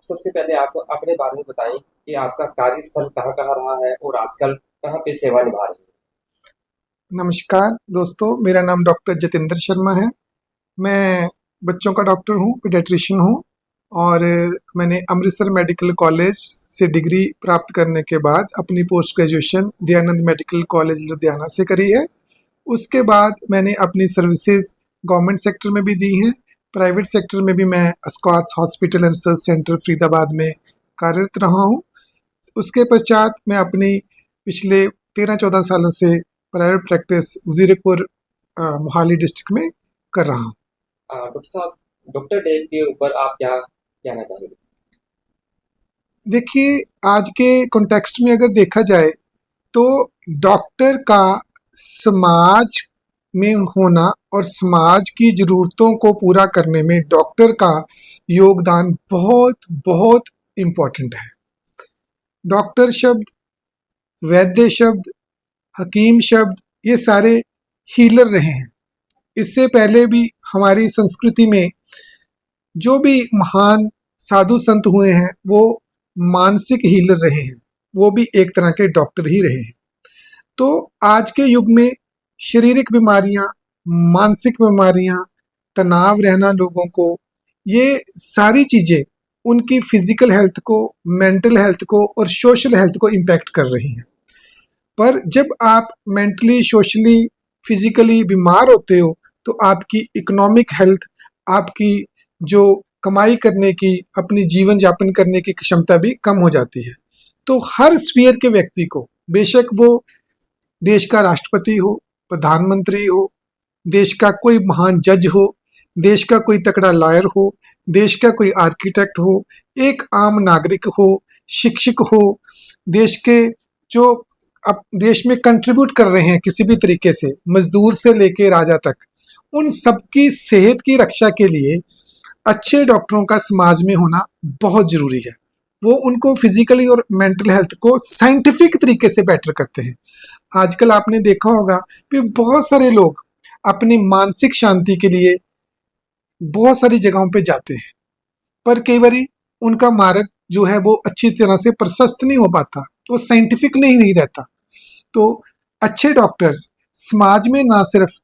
सबसे पहले आप अपने बारे में बताएं कि आपका कार्यस्थल कहाँ-कहाँ रहा है और आजकल कहाँ पे सेवा निभा रहे हैं? नमस्कार दोस्तों, मेरा नाम डॉक्टर जतिंदर शर्मा है। मैं बच्चों का डॉक्टर हूँ, पीडियाट्रिशियन हूँ और मैंने अमृतसर मेडिकल कॉलेज से डिग्री प्राप्त करने के बाद अपनी post graduation Dayanand medical college Ludhiana से करी है। उसके बाद मैंने अपनी सर्विसेज गवर्नमेंट सेक्टर में भी दी हैं, प्राइवेट सेक्टर में भी मैं Scotts hospital and research centre Faridabad में कार्यरत रहा हूँ। उसके पश्चात मैं अपनी पिछले 13-14 सालों से private practice Zirakpur Mohali district में कर रहा हूँ। डॉक्टर साहब, डॉक्टर डे के ऊपर आप क्या कहना चाहेंगे? देखिए, आज के कॉन्टेक्स्ट में अगर देखा जाए तो डॉक्टर का समाज में होना और समाज की ज़रूरतों को पूरा करने में डॉक्टर का योगदान बहुत बहुत इम्पोर्टेंट है। डॉक्टर शब्द, वैद्य शब्द, हकीम शब्द, ये सारे हीलर रहे हैं। इससे पहले भी हमारी संस्कृति में जो भी महान साधु संत हुए हैं वो मानसिक हीलर रहे हैं, वो भी एक तरह के डॉक्टर ही रहे हैं। तो आज के युग में शारीरिक बीमारियां, मानसिक बीमारियां, तनाव रहना लोगों को, ये सारी चीजें उनकी फिजिकल हेल्थ को, मेंटल हेल्थ को और सोशल हेल्थ को इम्पैक्ट कर रही हैं। पर जब आप मेंटली, सोशली, फिजिकली बीमार होते हो तो आपकी इकोनॉमिक हेल्थ, आपकी जो कमाई करने की, अपनी जीवन यापन करने की क्षमता भी कम हो जाती है। तो हर स्फीयर के व्यक्ति को, बेशक वो देश का राष्ट्रपति हो, प्रधानमंत्री हो, देश का कोई महान जज हो, देश का कोई तकड़ा लॉयर हो, देश का कोई आर्किटेक्ट हो, एक आम नागरिक हो, शिक्षक हो, देश के जो अब देश में कंट्रीब्यूट कर रहे हैं किसी भी तरीके से, मजदूर से लेके राजा तक, उन सबकी सेहत की रक्षा के लिए अच्छे डॉक्टरों का समाज में होना बहुत जरूरी है। वो उनको फिजिकली और मेंटल हेल्थ को साइंटिफिक तरीके से बेटर करते हैं। आजकल आपने देखा होगा कि बहुत सारे लोग अपनी मानसिक शांति के लिए बहुत सारी जगहों पे जाते हैं, पर कई बार उनका मार्ग जो है वो अच्छी तरह से प्रशस्त नहीं हो पाता, वो साइंटिफिक नहीं रहता। तो अच्छे डॉक्टर्स समाज में ना सिर्फ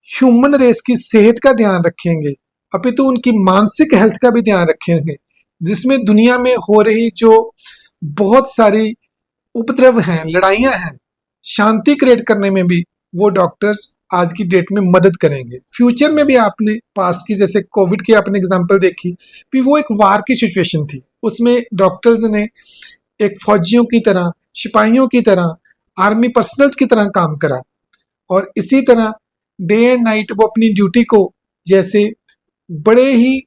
ह्यूमन रेस की सेहत का ध्यान रखेंगे, अपितु उनकी मानसिक हेल्थ का भी ध्यान रखेंगे, जिसमें दुनिया में हो रही जो बहुत सारी उपद्रव हैं, लड़ाइयां हैं, शांति क्रिएट करने में भी वो डॉक्टर्स आज की डेट में मदद करेंगे। फ्यूचर में भी आपने पास्ट की, जैसे कोविड की आपने एग्जांपल देखी, भी वो एक वार की सिचुएशन थी, उसमें डॉक्टर्स ने एक फौजियों की तरह, सिपाहियों की तरह, आर्मी पर्सनल्स की तरह काम करा और इसी तरह डे एंड नाइट वो अपनी ड्यूटी को जैसे बड़े ही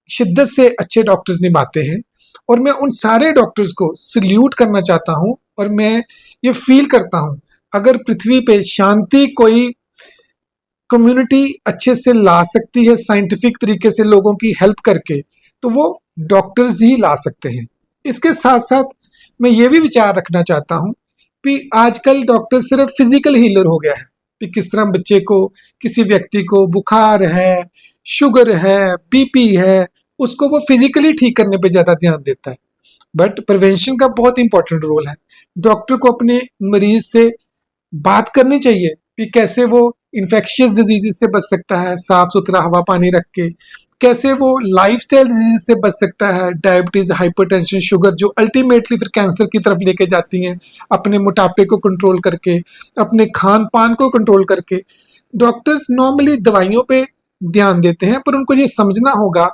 शिद्दत से अच्छे डॉक्टर्स निभाते हैं। और मैं उन सारे डॉक्टर्स को सल्यूट करना चाहता हूं और मैं ये फील करता हूं, अगर पृथ्वी पे शांति कोई कम्युनिटी अच्छे से ला सकती है साइंटिफिक तरीके से लोगों की हेल्प करके, तो वो डॉक्टर्स ही ला सकते हैं। इसके साथ साथ मैं ये भी विचार रखना चाहता हूँ कि आजकल डॉक्टर सिर्फ फिजिकल हीलर हो गया है, कि किस तरह बच्चे को, किसी व्यक्ति को बुखार है, शुगर है, बीपी है, उसको वो फिजिकली ठीक करने पे ज्यादा ध्यान देता है। बट प्रिवेंशन का बहुत इंपॉर्टेंट रोल है। डॉक्टर को अपने मरीज से बात करनी चाहिए कि कैसे वो इन्फेक्शियस डिजीज से बच सकता है, साफ सुथरा हवा पानी रख के, कैसे वो लाइफस्टाइल डिजीज से बच सकता है, डायबिटीज, हाइपरटेंशन, शुगर, जो अल्टीमेटली फिर कैंसर की तरफ लेके जाती हैं, अपने मोटापे को कंट्रोल करके, अपने खान पान को कंट्रोल करके। डॉक्टर्स नॉर्मली दवाइयों पे ध्यान देते हैं, पर उनको ये समझना होगा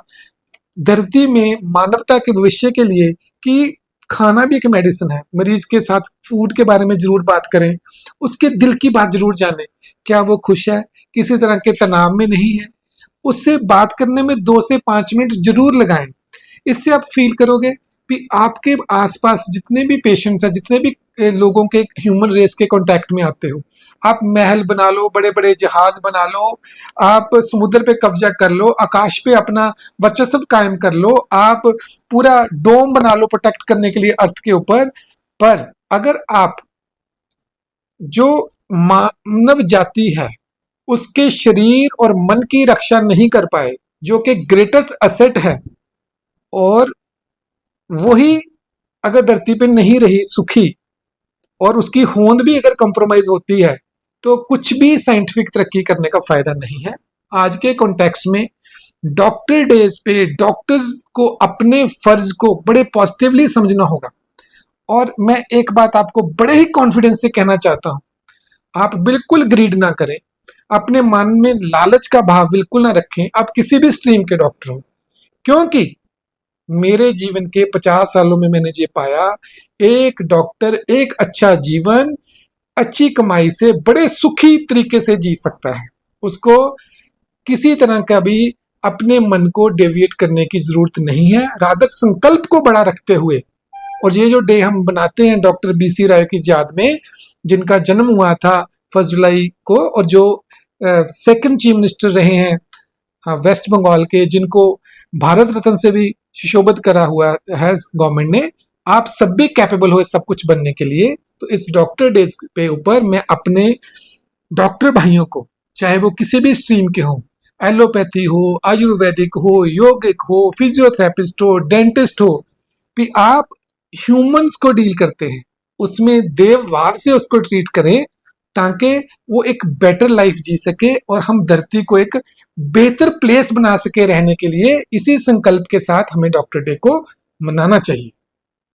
धरती में मानवता के भविष्य के लिए कि खाना भी एक मेडिसिन है। मरीज के साथ फूड के बारे में जरूर बात करें, उसके दिल की बात जरूर जानें, क्या वो खुश है, किसी तरह के तनाव में नहीं है, उससे बात करने में 2 से 5 मिनट जरूर लगाएं। इससे आप फील करोगे कि आपके आसपास जितने भी पेशेंट्स हैं, जितने भी लोगों के ह्यूमन रेस के कांटेक्ट में आते हो, आप महल बना लो, बड़े बड़े जहाज बना लो, आप समुद्र पे कब्जा कर लो, आकाश पे अपना वर्चस्व कायम कर लो, आप पूरा डोम बना लो प्रोटेक्ट करने के लिए अर्थ के ऊपर, पर अगर आप जो मानव जाति है उसके शरीर और मन की रक्षा नहीं कर पाए, जो कि ग्रेटेस्ट असेट है, और वही अगर धरती पे नहीं रही सुखी और उसकी होंद भी अगर कंप्रोमाइज होती है तो कुछ भी साइंटिफिक तरक्की करने का फायदा नहीं है। आज के कॉन्टेक्स्ट में डॉक्टर डेज पे डॉक्टर्स को अपने फर्ज को बड़े पॉजिटिवली समझना होगा। और मैं एक बात आपको बड़े ही कॉन्फिडेंस से कहना चाहता हूं, आप बिल्कुल ग्रीड ना करें, अपने मन में लालच का भाव बिल्कुल ना रखें, आप किसी भी स्ट्रीम के डॉक्टर हो। क्योंकि मेरे जीवन के 50 सालों में मैंने ये पाया, एक डॉक्टर एक अच्छा जीवन अच्छी कमाई से बड़े सुखी तरीके से जी सकता है। उसको किसी तरह का भी अपने मन को डेविएट करने की जरूरत नहीं है, रादर संकल्प को बड़ा रखते हुए। और ये जो डे हम बनाते हैं डॉक्टर बीसी राय की याद में, जिनका जन्म हुआ था 1 जुलाई को, और जो सेकंड चीफ मिनिस्टर रहे हैं वेस्ट बंगाल के, जिनको भारत रत्न से भी सुशोभित करा हुआ है गवर्नमेंट ने, आप सब भी कैपेबल हो सब कुछ बनने के लिए। तो इस डॉक्टर डेज पे ऊपर मैं अपने डॉक्टर भाइयों को, चाहे वो किसी भी स्ट्रीम के हों, एलोपैथी हो, आयुर्वेदिक हो, योगिक हो, फिजियोथेरेपिस्ट हो, डेंटिस्ट हो, भी आप ह्यूमंस को डील करते हैं उसमें देव भाव से उसको ट्रीट करें, ताकि वो एक बेटर लाइफ जी सके और हम धरती को एक बेहतर प्लेस बना सके रहने के लिए। इसी संकल्प के साथ हमें डॉक्टर डे को मनाना चाहिए।